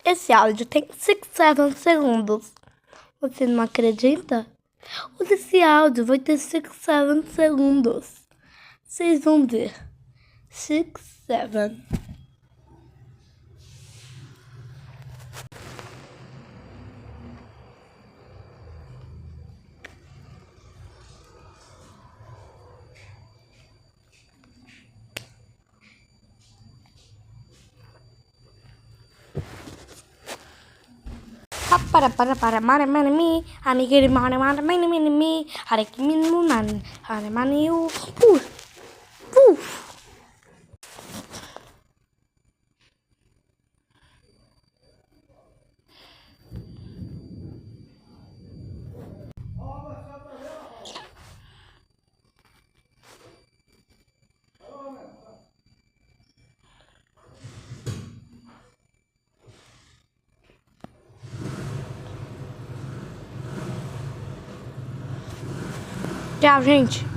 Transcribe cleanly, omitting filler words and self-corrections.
Esse áudio tem 6, 7 segundos. Você não acredita? Esse áudio vai ter 6, 7 segundos. Vocês vão ver. 6, 7. Para mare mi amigiri mare mi hareki min munan hare mani u puf. Tchau, gente.